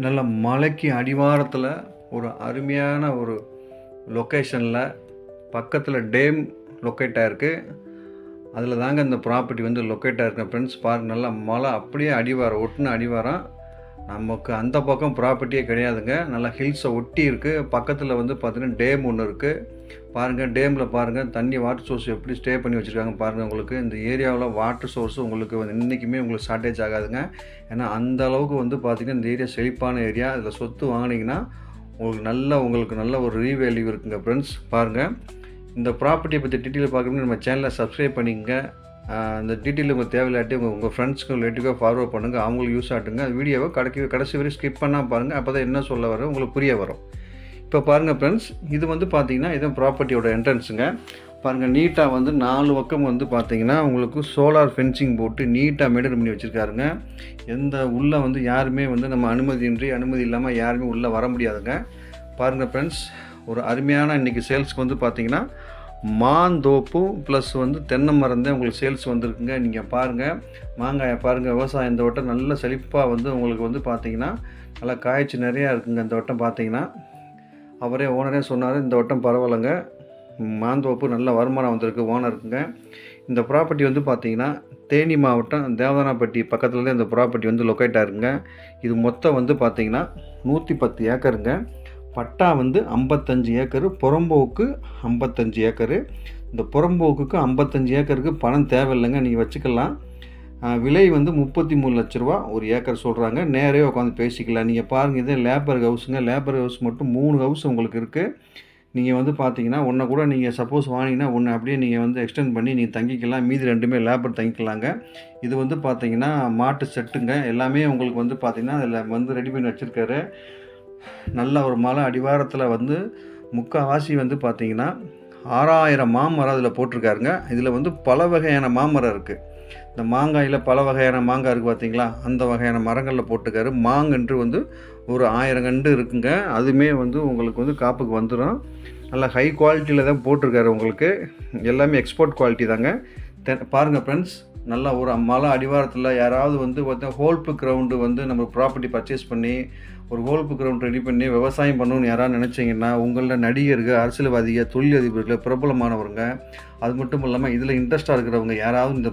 நல்ல மலைக்கு அடிவாரத்தில் ஒரு அருமையான ஒரு லொக்கேஷனில் பக்கத்தில் டேம் லொக்கேட் ஆகிருக்கு. அதில் தாங்க இந்த ப்ராப்பர்ட்டி வந்து லொக்கேட் ஆகிருக்கு. ஃப்ரெண்ட்ஸ் பாருங்கள், நல்லா மலை அப்படியே அடிவாரம், ஒட்டின அடிவாரம். நமக்கு அந்த பக்கம் ப்ராப்பர்ட்டியே கிடையாதுங்க. நல்லா ஹில்ஸை ஒட்டி இருக்குது. பக்கத்தில் வந்து பார்த்திங்கன்னா டேம் ஒன்று இருக்குது. பாருங்கள், டேமில் பாருங்கள் தண்ணி வாட்டர் சோர்ஸ் எப்படி ஸ்டே பண்ணி வச்சுருக்காங்க பாருங்கள். உங்களுக்கு இந்த ஏரியாவில் வாட்டர் சோர்ஸு உங்களுக்கு வந்து இன்றைக்குமே உங்களுக்கு ஷார்ட்டேஜ் ஆகாதுங்க. ஏன்னா அந்த அளவுக்கு வந்து பார்த்திங்கன்னா இந்த ஏரியா செழிப்பான ஏரியா. இதில் சொத்து வாங்கினீங்கன்னா உங்களுக்கு நல்ல ஒரு ரீவேல்யூ இருக்குங்க. ஃப்ரெண்ட்ஸ் பாருங்கள், இந்த ப்ராப்பர்ட்டியை பற்றி டீட்டெயில் பார்க்கணும்னு நம்ம சேனலை சப்ஸ்கிரைப் பண்ணிக்கங்க. அந்த டீட்டெயில் உங்களுக்கு தேவையில்லாட்டி உங்கள் ஃப்ரெண்ட்ஸ்க்கு ரிலேட்டிவாக ஃபார்வர்ட் பண்ணுங்கள், அவங்களுக்கு யூஸ் ஆட்டுங்க. அந்த வீடியோவை கடைசி வரை ஸ்கிப் பண்ணால் பாருங்கள். அப்போ தான் என்ன சொல்ல வர உங்களுக்கு புரிய வரும். இப்போ பாருங்கள் ஃப்ரெண்ட்ஸ், இது வந்து பார்த்திங்கன்னா இதுவும் ப்ராப்பர்ட்டியோட என்ட்ரன்ஸுங்க. பாருங்கள், நீட்டாக வந்து 4 பக்கம் வந்து பார்த்திங்கன்னா உங்களுக்கு சோலார் ஃபென்சிங் போட்டு நீட்டாக மெயின்டைன் பண்ணி வச்சுருக்காருங்க. எந்த உள்ளே வந்து யாருமே வந்து நம்ம அனுமதி இல்லாமல் யாருமே உள்ளே வர முடியாதுங்க. பாருங்கள் ஃப்ரெண்ட்ஸ், ஒரு அருமையான இன்றைக்கி சேல்ஸ்க்கு வந்து பார்த்திங்கன்னா மாந்தோப்பு ப்ளஸ் வந்து தென்னை மரம் தான் உங்களுக்கு சேல்ஸ் வந்திருக்குங்க. நீங்கள் பாருங்கள், மாங்காயை பாருங்கள், விவசாயம் இந்த வட்டம் நல்ல செழிப்பாக வந்து உங்களுக்கு வந்து பார்த்திங்கன்னா நல்லா காய்ச்சி நிறையா இருக்குங்க. இந்த வட்டம் பார்த்திங்கன்னா அவரே ஓனரே சொன்னார், இந்த வட்டம் பரவாயில்லைங்க, மாந்தோப்பு நல்ல வருமானம் வந்திருக்கு ஓனருக்குங்க. இந்த ப்ராப்பர்ட்டி வந்து பார்த்திங்கன்னா தேனி மாவட்டம் தேவதானப்பட்டி பக்கத்தில் தான் இந்த ப்ராப்பர்ட்டி வந்து லொக்கேட் ஆகிருங்க. இது மொத்தம் வந்து பார்த்திங்கன்னா 110 ஏக்கருங்க. பட்டா வந்து 55 ஏக்கரு, புறம்போக்கு 55 ஏக்கரு. இந்த புறம்போக்குக்கு 55 ஏக்கருக்கு பணம் தேவையில்லைங்க, நீங்கள் வச்சுக்கலாம். விலை வந்து 33 லட்ச ரூபா ஒரு ஏக்கர் சொல்கிறாங்க. நேரே உட்காந்து பேசிக்கலாம். நீங்கள் பாருங்கள், இதே லேபர் ஹவுஸுங்க. லேபர் ஹவுஸ் மட்டும் 3 ஹவுஸ் உங்களுக்கு இருக்குது. நீங்கள் வந்து பார்த்தீங்கன்னா ஒன்றை கூட நீங்கள் சப்போஸ் வாங்கினீங்கன்னா ஒன்று அப்படியே நீங்கள் வந்து எக்ஸ்டெண்ட் பண்ணி நீங்கள் தங்கிக்கலாம். மீதி 2மே லேபர் தங்கிக்கலாங்க. இது வந்து பார்த்தீங்கன்னா மாட்டு செட்டுங்க. எல்லாமே உங்களுக்கு வந்து பார்த்திங்கன்னா அதில் வந்து ரெடி பண்ணி வச்சுருக்காரு. நல்ல ஒரு மலை அடிவாரத்தில் வந்து முக்கால்வாசி வந்து பார்த்திங்கன்னா 6000 மாமரம் அதில் போட்டிருக்காருங்க. இதில் வந்து பல வகையான மாமரம் இருக்குது. இந்த மாங்காயில் பல வகையான மாங்காய் இருக்குது பார்த்திங்களா, அந்த வகையான மரங்களில் போட்டிருக்காரு. மாங்கன்று வந்து ஒரு 1000 கன்று இருக்குங்க. அதுவுமே வந்து உங்களுக்கு வந்து காப்புக்கு வந்துடும். நல்லா ஹை குவாலிட்டியில் தான் போட்டிருக்காரு. உங்களுக்கு எல்லாமே எக்ஸ்போர்ட் குவாலிட்டி தாங்க. பாருங்கள் ஃப்ரெண்ட்ஸ், நல்லா ஒரு மலை அடிவாரத்தில் யாராவது வந்து பார்த்தா ஹோல்ப்பு கிரவுண்டு வந்து நம்ம ப்ராப்பர்ட்டி பர்ச்சேஸ் பண்ணி ஒரு ஹோல்ப்பு கிரவுண்ட் ரெடி பண்ணி விவசாயம் பண்ணணும்னு யாராவது நினச்சிங்கன்னா, உங்களில் நடிகர்கள், அரசியல்வாதிகள், தொழிலதிபர்கள், பிரபலமானவங்க, அது மட்டும் இல்லாமல் இதில் இன்ட்ரெஸ்ட்டாக இருக்கிறவங்க யாராவது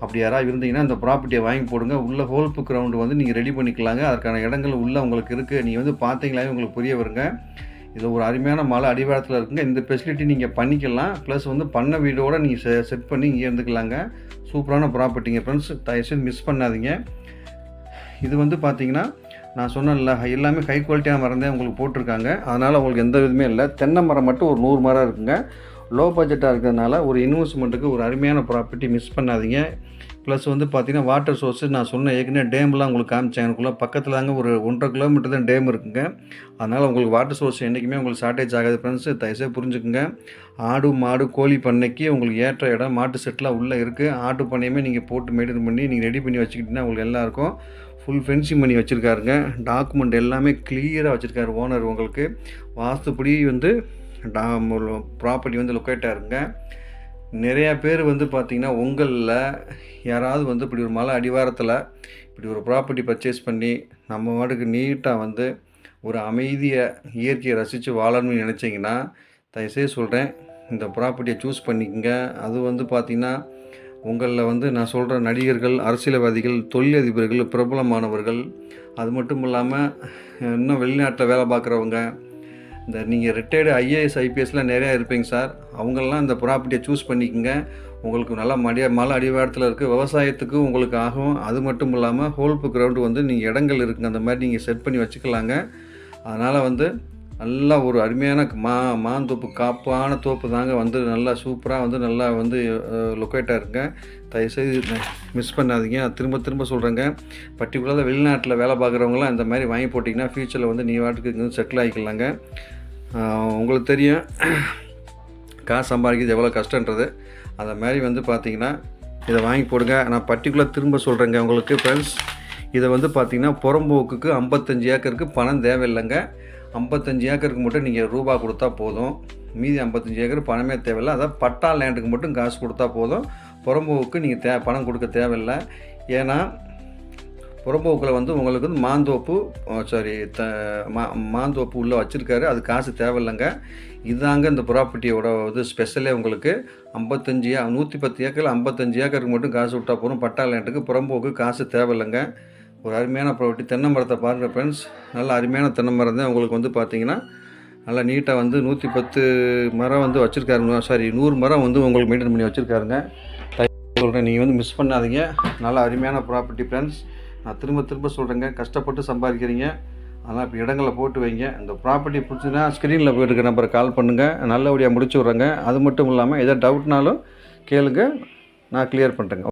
அப்படி யாராவது இருந்தீங்கன்னா இந்த ப்ராப்பர்ட்டியை வாங்கி போடுங்க. உள்ள ஹோல்ப்பு கிரவுண்டு வந்து நீங்கள் ரெடி பண்ணிக்கலாங்க. அதற்கான இடங்கள் உள்ளே உங்களுக்கு இருக்குது. நீங்கள் வந்து பார்த்தீங்களாவே உங்களுக்கு புரிய வருங்க. இது ஒரு அருமையான மலை அடிவாரத்தில் இருக்குங்க. இந்த ஃபெசிலிட்டி நீங்கள் பண்ணிக்கலாம். ப்ளஸ் வந்து பண்ண வீடோடு நீங்கள் செட் பண்ணி இங்கே இருந்துக்கலாங்க. சூப்பரான ப்ராப்பர்ட்டிங்க ஃப்ரெண்ட்ஸ், தயவுசெய்து மிஸ் பண்ணாதீங்க. இது வந்து பார்த்திங்கன்னா நான் சொன்னேன்ல, எல்லாமே ஹை குவாலிட்டியான மரம் தான் உங்களுக்கு போட்டிருக்காங்க. அதனால் உங்களுக்கு எந்த விதமே இல்லை. தென்னை மரம் மட்டும் ஒரு 100 மரம் இருக்குங்க. லோ பட்ஜெட்டாக இருக்கிறதுனால ஒரு இன்வெஸ்ட்மெண்ட்டுக்கு ஒரு அருமையான ப்ராப்பர்ட்டி மிஸ் பண்ணாதீங்க. ப்ளஸ் வந்து பார்த்திங்கன்னா வாட்டர் சோர்ஸு நான் சொன்ன ஏற்கனவே டேம்லாம் உங்களுக்கு காமிச்சேன். எனக்குள்ளே பக்கத்தில் தாங்க ஒரு 1.5 கிலோமீட்டர் தான் டேம் இருக்குங்க. அதனால் உங்களுக்கு வாட்டர் சோர்ஸ் என்றைக்குமே உங்களுக்கு ஷார்ட்டேஜ் ஆகாது ஃப்ரெண்ட்ஸ், தயவுசெய்து புரிஞ்சுக்குங்க. ஆடு மாடு கோழி பண்ணைக்கு உங்களுக்கு ஏற்ற இடம் மாட்டு செட்லாம் உள்ளே இருக்குது. ஆட்டு பண்ணையுமே நீங்கள் போட்டு மெயின்டைன் பண்ணி நீங்கள் ரெடி பண்ணி வச்சுக்கிட்டிங்கன்னா உங்களுக்கு எல்லாருக்கும் ஃபுல் ஃபென்சிங் பண்ணி வச்சுருக்காருங்க. டாக்குமெண்ட் எல்லாமே கிளியராக வச்சுருக்காரு ஓனர். உங்களுக்கு வாஸ்துப்படி வந்து ப்ராப்பர்ட்டி வந்து லொக்கேட் ஆகிருங்க. நிறையா பேர் வந்து பார்த்திங்கன்னா உங்களில் யாராவது வந்து இப்படி ஒரு மலை அடிவாரத்தில் இப்படி ஒரு ப்ராப்பர்ட்டி பர்ச்சேஸ் பண்ணி நம்ம வாட்டுக்கு நீட்டாக வந்து ஒரு அமைதியை இயற்கையை ரசித்து வாழணும்னு நினச்சிங்கன்னா தயவுசெய்து சொல்கிறேன், இந்த ப்ராப்பர்ட்டியை சூஸ் பண்ணிக்கங்க. அது வந்து பார்த்திங்கன்னா உங்களில் வந்து நான் சொல்கிற நடிகர்கள், அரசியல்வாதிகள், தொழிலதிபர்கள், பிரபலமானவர்கள், அது மட்டும் இல்லாமல் இன்னும் வெளிநாட்டில் வேலை பார்க்குறவங்க, இந்த நீங்கள் ரிட்டையர்டு ஐஏஎஸ் ஐபிஎஸ்லாம் நிறையா இருப்பீங்க சார், அவங்களெலாம் இந்த ப்ராப்பர்ட்டியை சூஸ் பண்ணிக்கோங்க. உங்களுக்கு நல்லா மலை அடிவாரத்தில் இருக்குது. விவசாயத்துக்கு உங்களுக்கு ஆகும். அது மட்டும் இல்லாமல் ஹோல்ப்பு கிரவுண்டு வந்து நீங்கள் இடங்கள் இருக்குங்க, அந்த மாதிரி நீங்கள் செட் பண்ணி வச்சுக்கலாங்க. அதனால் வந்து நல்லா ஒரு அருமையான மாந்தோப்பு, காப்பான தோப்பு தாங்க வந்து நல்லா சூப்பராக வந்து நல்லா வந்து லொக்கேட்டாக இருக்குங்க. தயவுசெய்து மிஸ் பண்ணாதீங்க. நான் திரும்ப சொல்கிறேங்க, பர்டிகுலராக வெளிநாட்டில் வேலை பார்க்குறவங்களாம் இந்த மாதிரி வாங்கி போட்டிங்கன்னா ஃப்யூச்சரில் வந்து நீ வாட்டுக்கு இங்கே செட்டில் ஆகிக்கலாங்க. உங்களுக்கு தெரியும் காசு சம்பாதிக்கிறது எவ்வளோ கஷ்டன்றது. அந்த மாதிரி வந்து பார்த்திங்கன்னா இதை வாங்கி போடுங்க. நான் பர்டிகுலர் திரும்ப சொல்கிறேங்க உங்களுக்கு ஃப்ரெண்ட்ஸ், இதை வந்து பார்த்திங்கன்னா புறம்போக்குக்கு 55 ஏக்கருக்கு பணம் தேவையில்லைங்க. 55 ஏக்கருக்கு மட்டும் நீங்கள் ரூபா கொடுத்தா போதும். மீதி 55 ஏக்கர் பணமே தேவையில்லை. அதாவது பட்டா லேண்டுக்கு மட்டும் காசு கொடுத்தா போதும். புறம்போவுக்கு நீங்கள் பணம் கொடுக்க தேவையில்லை. ஏன்னா புறம்போக்கில் வந்து உங்களுக்கு வந்து மாந்தோப்பு மாந்தோப்பு உள்ளே வச்சுருக்காரு. அது காசு தேவையில்லைங்க. இதாங்க இந்த ப்ராப்பர்ட்டியோட இது ஸ்பெஷலே உங்களுக்கு. 110 ஏக்கரில் 55 ஏக்கருக்கு மட்டும் காசு விட்டா போதும். பட்டா லேண்டுக்கு புறம்போக்கு காசு தேவையில்லைங்க. ஒரு அருமையான ப்ராப்பர்ட்டி. தென்னை மரத்தை பாருங்கள் ஃப்ரெண்ட்ஸ், நல்ல அருமையான தென்னை மரம் தான். உங்களுக்கு வந்து பார்த்தீங்கன்னா நல்லா நீட்டாக வந்து 110 மரம் வந்து வச்சுருக்காருங்க. 100 மரம் வந்து உங்களுக்கு மெயின்டைன் பண்ணி வச்சுருக்காருங்க. சொல்கிறேன், நீங்கள் வந்து மிஸ் பண்ணாதீங்க. நல்ல அருமையான ப்ராப்பர்ட்டி ஃப்ரெண்ட்ஸ். நான் திரும்ப சொல்கிறேங்க, கஷ்டப்பட்டு சம்பாதிக்கிறீங்க. அதனால் இப்போ இடங்களை போட்டு வைங்க. இந்த ப்ராப்பர்ட்டி பிடிச்சின்னா ஸ்க்ரீனில் போய்ட்டுருக்க நம்பரை கால் பண்ணுங்கள். நல்லபடியாக முடிச்சு விட்றேங்க. அது மட்டும் இல்லாமல் எதாவது டவுட்னாலும் கேளுங்க, நான் கிளியர் பண்ணுறேங்க.